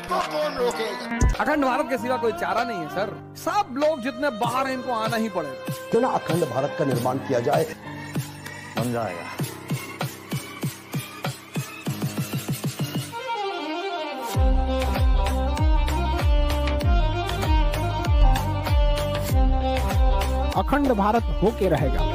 इसको कौन रोकेगा? अखंड भारत के सिवा कोई चारा नहीं है सर। सब लोग जितने बाहर हैं इनको आना ही पड़ेगा। क्यों ना अखंड भारत का निर्माण किया जाए, बन जाएगा। अखंड भारत होके रहेगा।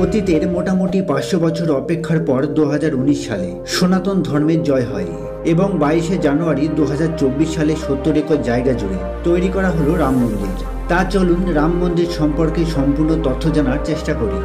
অতীতের মোটামুটি 500 বছর অপেক্ষার পর 2019 সালে সনাতন ধর্মের জয় হয় এবং 22শে জানুয়ারি 2024 সালে 70 একর জায়গা জুড়ে তৈরি করা হলো রাম মন্দির। তা চলুন রাম মন্দির সম্পর্কে সম্পূর্ণ তথ্য জানার চেষ্টা করি।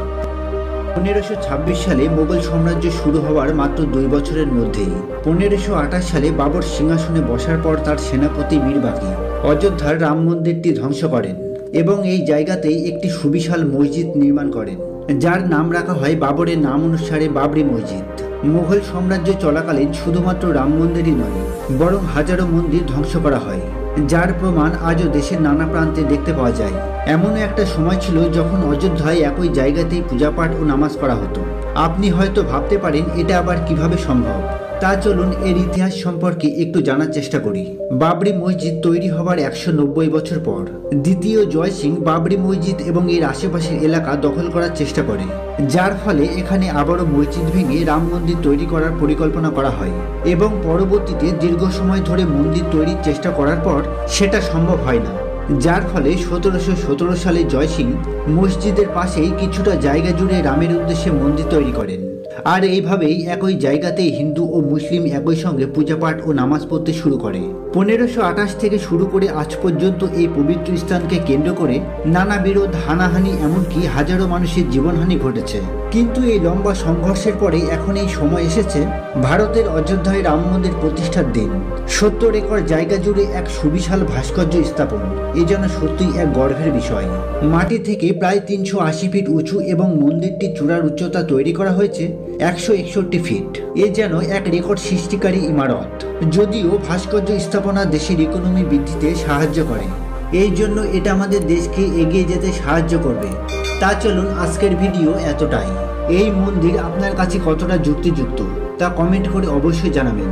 1526 সালে মোগল সাম্রাজ্য শুরু হওয়ার মাত্র 2 বছরের মধ্যেই 1528 সালে বাবর সিংহাসনে বসার পর তার সেনাপতি মীর বাকি অযোধ্যার রাম মন্দিরটি ধ্বংস করেন এবং এই জায়গাতেই একটি সুবিশাল মসজিদ নির্মাণ করেন, যার নাম রাখা হয় বাবরের নাম অনুসারে বাবরি মসজিদ। মুঘল সাম্রাজ্য চলাকালীন শুধুমাত্র রাম মন্দিরই নয়, বরং হাজারো মন্দির ধ্বংস করা হয়, যার প্রমাণ আজও দেশের নানা প্রান্তে দেখতে পাওয়া যায়। এমনও একটা সময় ছিল যখন অযোধ্যায় একই জায়গাতেই পূজাপাঠ ও নামাজ পড়া হতো। আপনি হয়তো ভাবতে পারেন এটা আবার কিভাবে সম্ভব। তা চলুন এর ইতিহাস সম্পর্কে একটু জানার চেষ্টা করি। বাবরি মসজিদ তৈরি হওয়ার 190 বছর পর দ্বিতীয় জয় সিং বাবরি মসজিদ এবং এর আশেপাশের এলাকা দখল করার চেষ্টা করে, যার ফলে এখানে আবারও মসজিদ ভেঙে রাম মন্দির তৈরি করার পরিকল্পনা করা হয় এবং পরবর্তীতে দীর্ঘ সময় ধরে মন্দির তৈরির চেষ্টা করার পর সেটা সম্ভব হয় না, যার ফলে 1717 সালে জয় সিং মসজিদের পাশেই কিছুটা জায়গা জুড়ে রামের উদ্দেশ্যে মন্দির তৈরি করেন। আর এইভাবেই একই জায়গাতেই হিন্দু ও মুসলিম একই সঙ্গে পূজাপাঠ ও নামাজ পড়তে শুরু করে। 1528 থেকে শুরু করে আজ পর্যন্ত এই পবিত্র স্থানকে কেন্দ্র করে নানা বিরোধ, হানাহানি, এমনকি হাজারো মানুষের জীবনহানি ঘটেছে। কিন্তু এই লম্বা সংঘর্ষের পরে এখন এই সময় এসেছে ভারতের অযোধ্যায় রাম মন্দির প্রতিষ্ঠার দিন। 70 একর জায়গা জুড়ে এক সুবিশাল ভাস্কর্য স্থাপন, এ যেন সত্যিই এক গর্বের বিষয়। মাটি থেকে প্রায় 380 ফিট উঁচু এবং মন্দিরটি চূড়ার উচ্চতা তৈরি করা হয়েছে 161 ফিট। এ যেন এক রেকর্ড সৃষ্টিকারী ইমারত। যদিও ভাস্কর্য স্থাপনা দেশের ইকোনমি বৃদ্ধিতে সাহায্য করে, এই জন্য এটা আমাদের দেশকে এগিয়ে যেতে সাহায্য করবে। তা চলুন আজকের ভিডিও এতটাই। এই মন্দির আপনার কাছে কতটা যুক্তিযুক্ত তা কমেন্ট করে অবশ্যই জানাবেন।